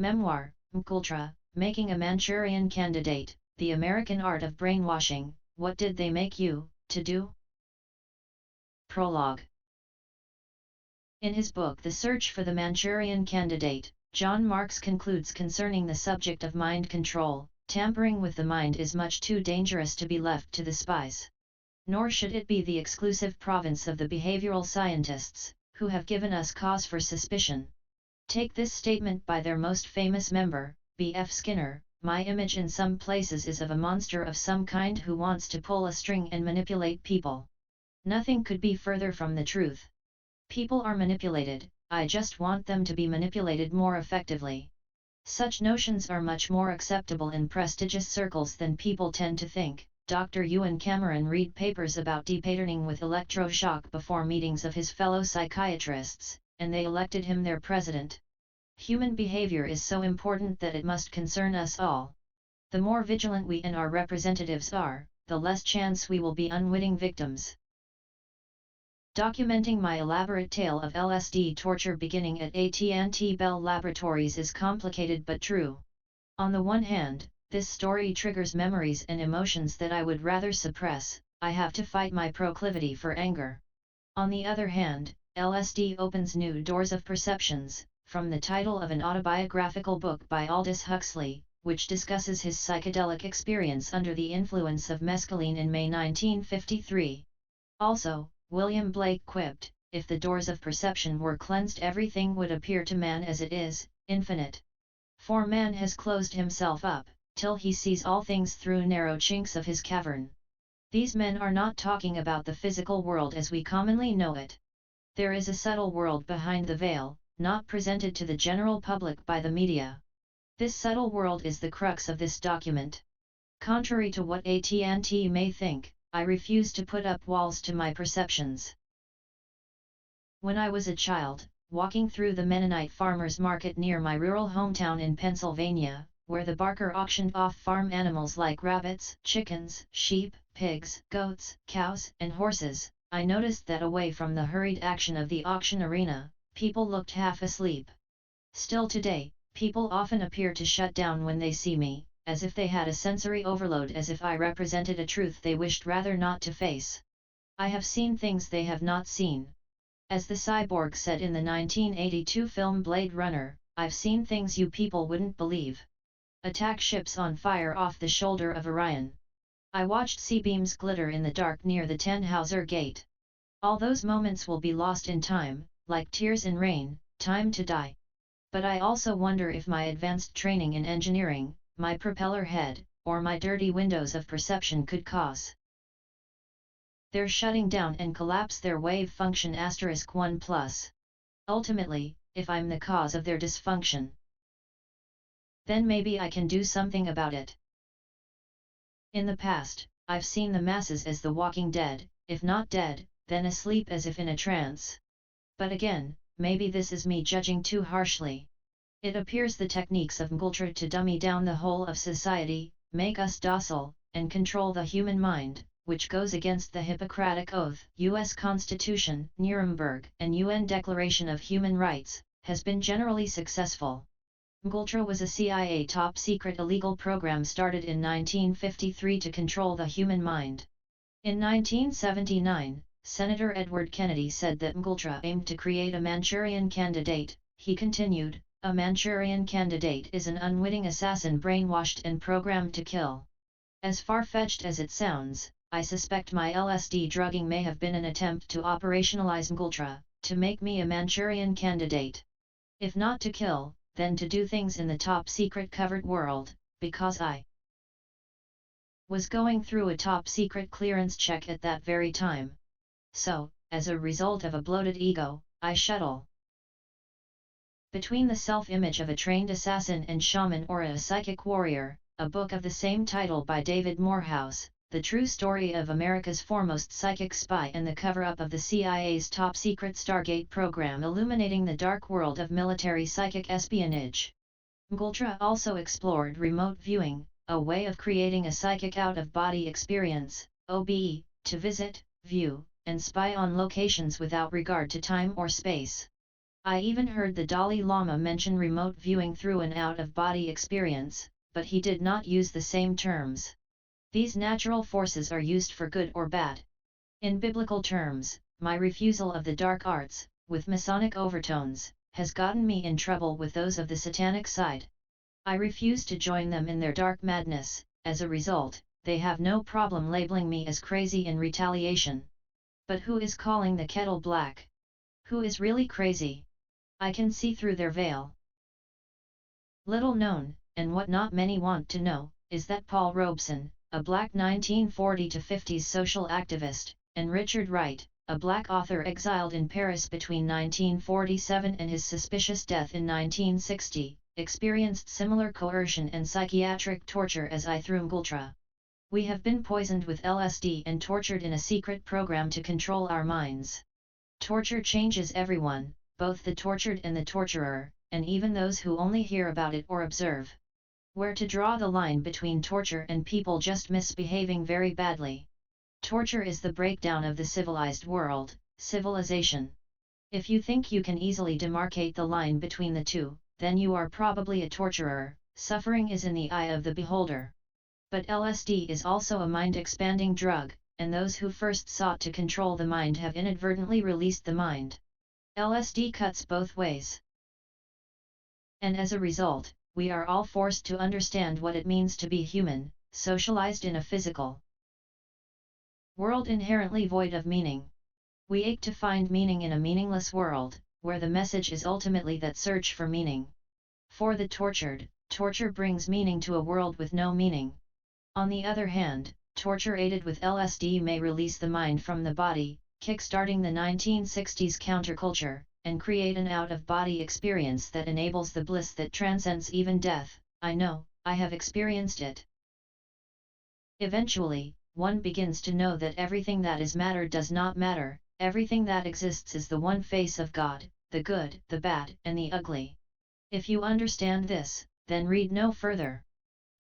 Memoir, mKKKULTRA, Making a Manchurian Candidate, The American Art of Brainwashing, What Did They Make You, to Do? Prologue. In his book The Search for the Manchurian Candidate, John Marks concludes concerning the subject of mind control, tampering with the mind is much too dangerous to be left to the spies. Nor should it be the exclusive province of the behavioral scientists, who have given us cause for suspicion. Take this statement by their most famous member, B.F. Skinner: "My image in some places is of a monster of some kind who wants to pull a string and manipulate people." Nothing could be further from the truth. People are manipulated, I just want them to be manipulated more effectively. Such notions are much more acceptable in prestigious circles than people tend to think. Dr. Ewan Cameron read papers about depatterning with electroshock before meetings of his fellow psychiatrists, and they elected him their president. Human behavior is so important that it must concern us all. The more vigilant we and our representatives are, the less chance we will be unwitting victims. Documenting my elaborate tale of LSD torture beginning at AT&T Bell Laboratories is complicated but true. On the one hand, this story triggers memories and emotions that I would rather suppress. I have to fight my proclivity for anger. On the other hand, LSD opens new doors of perceptions, from the title of an autobiographical book by Aldous Huxley, which discusses his psychedelic experience under the influence of mescaline in May 1953. Also, William Blake quipped, "If the doors of perception were cleansed, everything would appear to man as it is, infinite. For man has closed himself up, till he sees all things through narrow chinks of his cavern." These men are not talking about the physical world as we commonly know it. There is a subtle world behind the veil, not presented to the general public by the media. This subtle world is the crux of this document. Contrary to what AT&T may think, I refuse to put up walls to my perceptions. When I was a child, walking through the Mennonite farmers market near my rural hometown in Pennsylvania, where the barker auctioned off farm animals like rabbits, chickens, sheep, pigs, goats, cows, and horses, I noticed that away from the hurried action of the auction arena, people looked half asleep. Still today, people often appear to shut down when they see me, as if they had a sensory overload, as if I represented a truth they wished rather not to face. I have seen things they have not seen. As the cyborg said in the 1982 film Blade Runner, "I've seen things you people wouldn't believe. Attack ships on fire off the shoulder of Orion. I watched C-beams glitter in the dark near the Tannhauser Gate." All those moments will be lost in time, like tears in rain, time to die. But I also wonder if my advanced training in engineering, my propeller head, or my dirty windows of perception could cause their shutting down and collapse their wave function *1+. Ultimately, if I'm the cause of their dysfunction, then maybe I can do something about it. In the past, I've seen the masses as the walking dead, if not dead, then asleep as if in a trance. But again, maybe this is me judging too harshly. It appears the techniques of mKKKULTRA to dummy down the whole of society, make us docile, and control the human mind, which goes against the Hippocratic Oath, U.S. Constitution, Nuremberg, and UN Declaration of Human Rights, has been generally successful. mKKKULTRA was a CIA top-secret illegal program started in 1953 to control the human mind. In 1979, Senator Edward Kennedy said that mKKKULTRA aimed to create a Manchurian candidate. He continued, "A Manchurian candidate is an unwitting assassin brainwashed and programmed to kill." As far-fetched as it sounds, I suspect my LSD drugging may have been an attempt to operationalize mKKKULTRA, to make me a Manchurian candidate. If not to kill, then to do things in the top-secret covered world, because I was going through a top-secret clearance check at that very time. So, as a result of a bloated ego, I shuttle between the self-image of a trained assassin and shaman or a psychic warrior. A book of the same title by David Morehouse, The True Story of America's Foremost Psychic Spy and the Cover-Up of the CIA's Top-Secret Stargate Program, illuminating the dark world of military psychic espionage. mKKKULTRA also explored remote viewing, a way of creating a psychic out-of-body experience, OBE, to visit, view, and spy on locations without regard to time or space. I even heard the Dalai Lama mention remote viewing through an out-of-body experience, but he did not use the same terms. These natural forces are used for good or bad. In biblical terms, my refusal of the dark arts, with Masonic overtones, has gotten me in trouble with those of the satanic side. I refuse to join them in their dark madness. As a result, they have no problem labeling me as crazy in retaliation. But who is calling the kettle black? Who is really crazy? I can see through their veil. Little known, and what not many want to know, is that Paul Robeson, a black 1940s-50s social activist, and Richard Wright, a black author exiled in Paris between 1947 and his suspicious death in 1960, experienced similar coercion and psychiatric torture as mKKKULTRA. We have been poisoned with LSD and tortured in a secret program to control our minds. Torture changes everyone, both the tortured and the torturer, and even those who only hear about it or observe. Where to draw the line between torture and people just misbehaving very badly? Torture is the breakdown of the civilized world, civilization. If you think you can easily demarcate the line between the two, then you are probably a torturer. Suffering is in the eye of the beholder. But LSD is also a mind-expanding drug, and those who first sought to control the mind have inadvertently released the mind. LSD cuts both ways. And as a result, we are all forced to understand what it means to be human, socialized in a physical world inherently void of meaning. We ache to find meaning in a meaningless world, where the message is ultimately that search for meaning. For the tortured, torture brings meaning to a world with no meaning. On the other hand, torture aided with LSD may release the mind from the body, kickstarting the 1960s counterculture, and create an out-of-body experience that enables the bliss that transcends even death. I know, I have experienced it. Eventually, one begins to know that everything that is matter does not matter, everything that exists is the one face of God, the good, the bad, and the ugly. If you understand this, then read no further.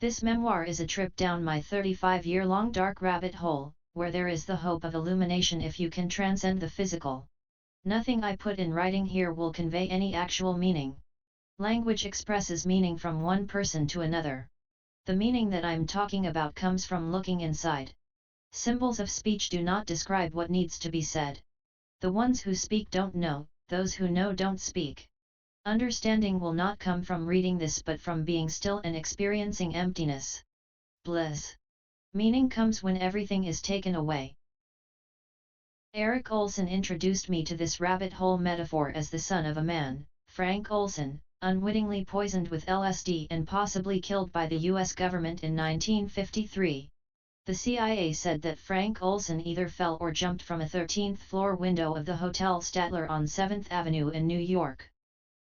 This memoir is a trip down my 35-year-long dark rabbit hole, where there is the hope of illumination if you can transcend the physical. Nothing I put in writing here will convey any actual meaning. Language expresses meaning from one person to another. The meaning that I'm talking about comes from looking inside. Symbols of speech do not describe what needs to be said. The ones who speak don't know, those who know don't speak. Understanding will not come from reading this but from being still and experiencing emptiness. Bliss. Meaning comes when everything is taken away. Eric Olson introduced me to this rabbit hole metaphor as the son of a man, Frank Olson, unwittingly poisoned with LSD and possibly killed by the US government in 1953. The CIA said that Frank Olson either fell or jumped from a 13th floor window of the Hotel Statler on 7th Avenue in New York.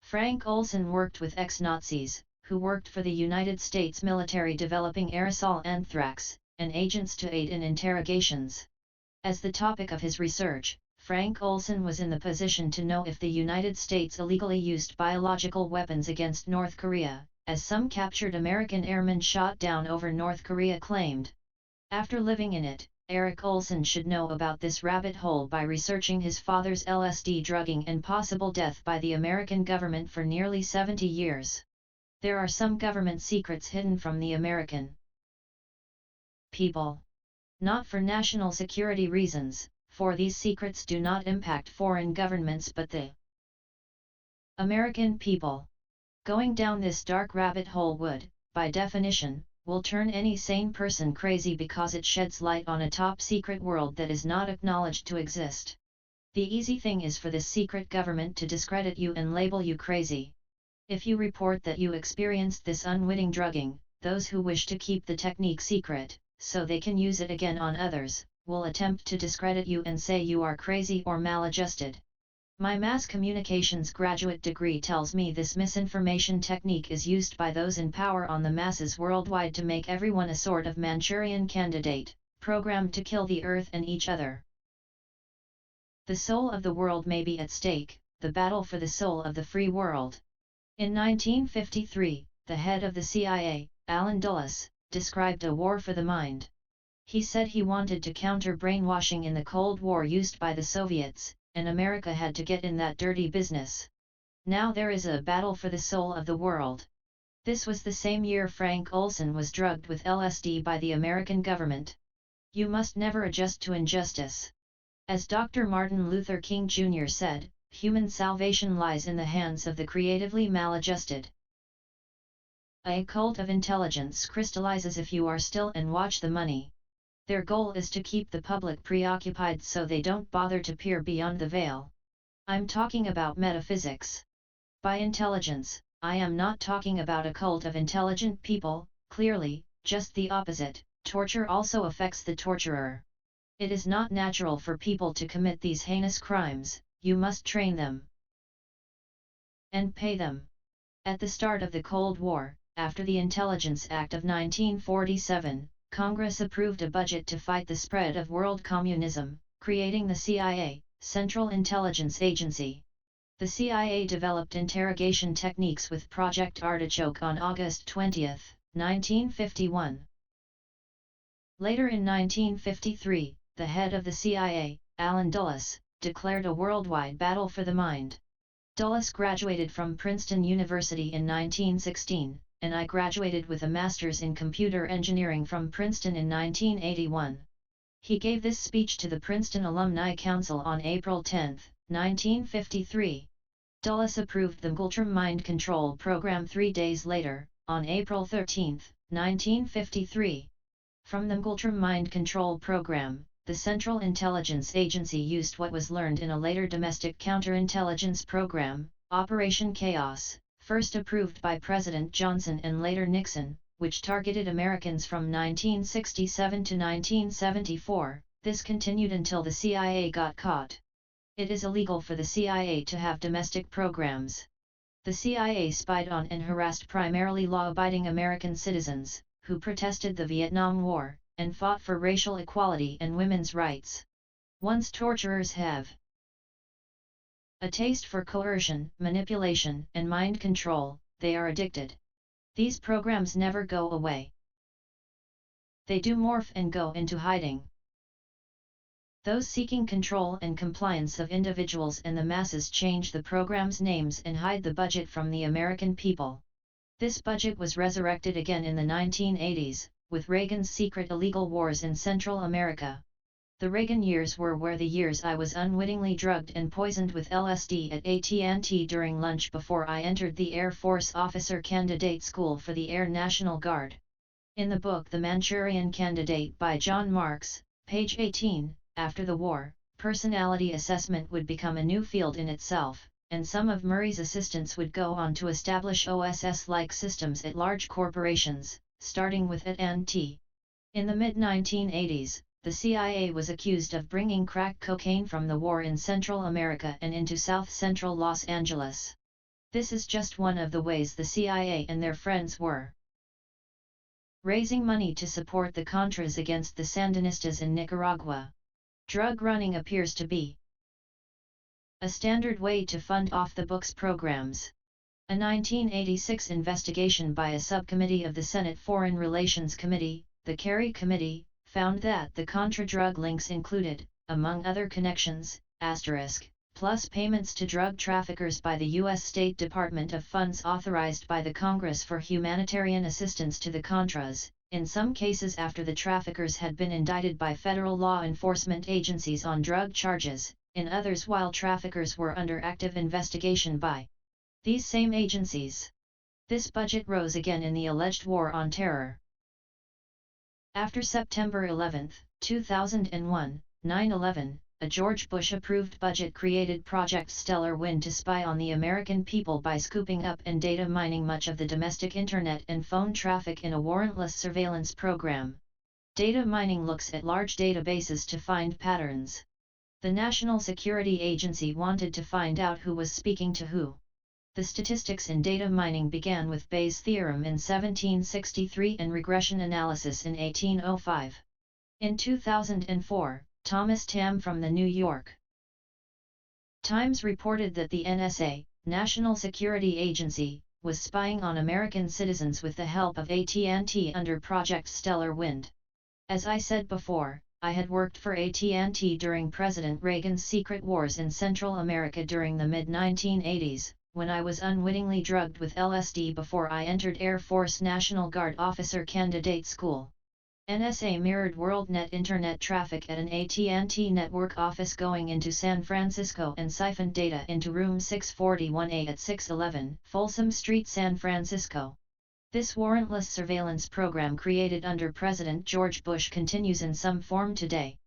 Frank Olson worked with ex-Nazis, who worked for the United States military developing aerosol anthrax, and agents to aid in interrogations. As the topic of his research, Frank Olson was in the position to know if the United States illegally used biological weapons against North Korea, as some captured American airmen shot down over North Korea claimed. After living in it, Eric Olson should know about this rabbit hole by researching his father's LSD drugging and possible death by the American government for nearly 70 years. There are some government secrets hidden from the American people. Not for national security reasons, for these secrets do not impact foreign governments but the American people. Going down this dark rabbit hole would, by definition, will turn any sane person crazy because it sheds light on a top-secret world that is not acknowledged to exist. The easy thing is for this secret government to discredit you and label you crazy. If you report that you experienced this unwitting drugging, those who wish to keep the technique secret, so they can use it again on others, will attempt to discredit you and say you are crazy or maladjusted. My mass communications graduate degree tells me this misinformation technique is used by those in power on the masses worldwide to make everyone a sort of Manchurian candidate, programmed to kill the earth and each other. The soul of the world may be at stake, the battle for the soul of the free world. In 1953, the head of the CIA, Allen Dulles, described a war for the mind. He said he wanted to counter brainwashing in the Cold War used by the Soviets, and America had to get in that dirty business. Now there is a battle for the soul of the world. This was the same year Frank Olson was drugged with LSD by the American government. You must never adjust to injustice. As Dr. Martin Luther King Jr. said, human salvation lies in the hands of the creatively maladjusted. A cult of intelligence crystallizes if you are still and watch the money. Their goal is to keep the public preoccupied so they don't bother to peer beyond the veil. I'm talking about metaphysics. By intelligence, I am not talking about a cult of intelligent people, clearly, just the opposite. Torture also affects the torturer. It is not natural for people to commit these heinous crimes, you must train them and pay them. At the start of the Cold War, after the Intelligence Act of 1947, Congress approved a budget to fight the spread of world communism, creating the CIA, Central Intelligence Agency. The CIA developed interrogation techniques with Project Artichoke on August 20, 1951. Later in 1953, the head of the CIA, Allen Dulles, declared a worldwide battle for the mind. Dulles graduated from Princeton University in 1916, and I graduated with a master's in computer engineering from Princeton in 1981. He gave this speech to the Princeton Alumni Council on April 10, 1953. Dulles approved the mKKKULTRA mind control program 3 days later, on April 13, 1953. From the mKKKULTRA mind control program, the Central Intelligence Agency used what was learned in a later domestic counterintelligence program, Operation Chaos, first approved by President Johnson and later Nixon, which targeted Americans from 1967 to 1974. This continued until the CIA got caught. It is illegal for the CIA to have domestic programs. The CIA spied on and harassed primarily law-abiding American citizens, who protested the Vietnam War, and fought for racial equality and women's rights. Once torturers have a taste for coercion, manipulation, and mind control, they are addicted. These programs never go away. They do morph and go into hiding. Those seeking control and compliance of individuals and the masses change the program's names and hide the budget from the American people. This budget was resurrected again in the 1980s, with Reagan's secret illegal wars in Central America. The Reagan years were the years I was unwittingly drugged and poisoned with LSD at AT&T during lunch before I entered the Air Force Officer Candidate School for the Air National Guard. In the book The Manchurian Candidate by John Marks, page 18, after the war, personality assessment would become a new field in itself, and some of Murray's assistants would go on to establish OSS-like systems at large corporations, starting with AT&T. In the mid-1980s, the CIA was accused of bringing crack cocaine from the war in Central America and into south-central Los Angeles. This is just one of the ways the CIA and their friends were raising money to support the Contras against the Sandinistas in Nicaragua. Drug running appears to be a standard way to fund off-the-books programs. A 1986 investigation by a subcommittee of the Senate Foreign Relations Committee, the Kerry Committee, found that the Contra drug links included, among other connections, plus payments to drug traffickers by the U.S. State Department of funds authorized by the Congress for humanitarian assistance to the Contras, in some cases after the traffickers had been indicted by federal law enforcement agencies on drug charges, in others while traffickers were under active investigation by these same agencies. This budget rose again in the alleged war on terror. After September 11, 2001, 9/11, a George Bush-approved budget created Project Stellar Wind to spy on the American people by scooping up and data mining much of the domestic internet and phone traffic in a warrantless surveillance program. Data mining looks at large databases to find patterns. The National Security Agency wanted to find out who was speaking to who. The statistics in data mining began with Bayes' theorem in 1763 and regression analysis in 1805. In 2004, Thomas Tam from the New York Times reported that the NSA, National Security Agency, was spying on American citizens with the help of AT&T under Project Stellar Wind. As I said before, I had worked for AT&T during President Reagan's secret wars in Central America during the mid-1980s, when I was unwittingly drugged with LSD before I entered Air Force National Guard Officer Candidate School. NSA mirrored WorldNet internet traffic at an AT&T network office going into San Francisco and siphoned data into room 641A at 611 Folsom Street, San Francisco. This warrantless surveillance program created under President George Bush continues in some form today.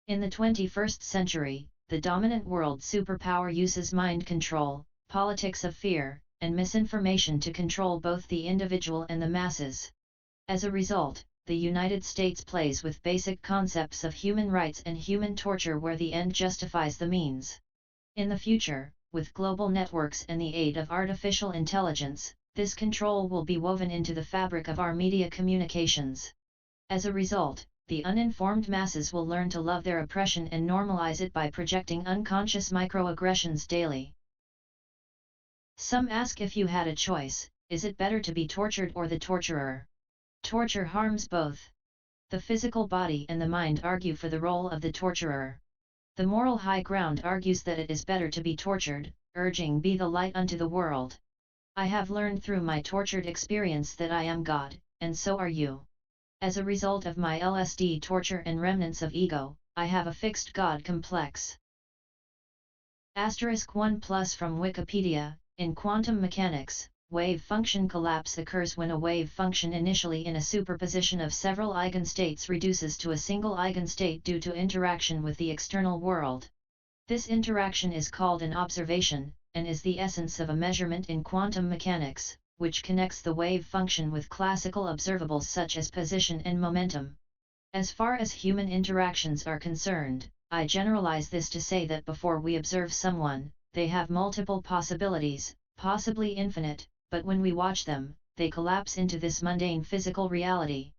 In the 21st century, the dominant world superpower uses mind control, politics of fear, and misinformation to control both the individual and the masses. As a result, the United States plays with basic concepts of human rights and human torture where the end justifies the means. In the future, with global networks and the aid of artificial intelligence, this control will be woven into the fabric of our media communications. As a result, the uninformed masses will learn to love their oppression and normalize it by projecting unconscious microaggressions daily. Some ask, if you had a choice, is it better to be tortured or the torturer? Torture harms both. The physical body and the mind argue for the role of the torturer. The moral high ground argues that it is better to be tortured, urging, "Be the light unto the world." I have learned through my tortured experience that I am God, and so are you. As a result of my LSD torture and remnants of ego, I have a fixed God complex. *1+ from Wikipedia. In quantum mechanics, wave function collapse occurs when a wave function initially in a superposition of several eigenstates reduces to a single eigenstate due to interaction with the external world. This interaction is called an observation, and is the essence of a measurement in quantum mechanics, which connects the wave function with classical observables such as position and momentum. As far as human interactions are concerned, I generalize this to say that before we observe someone, they have multiple possibilities, possibly infinite, but when we watch them, they collapse into this mundane physical reality.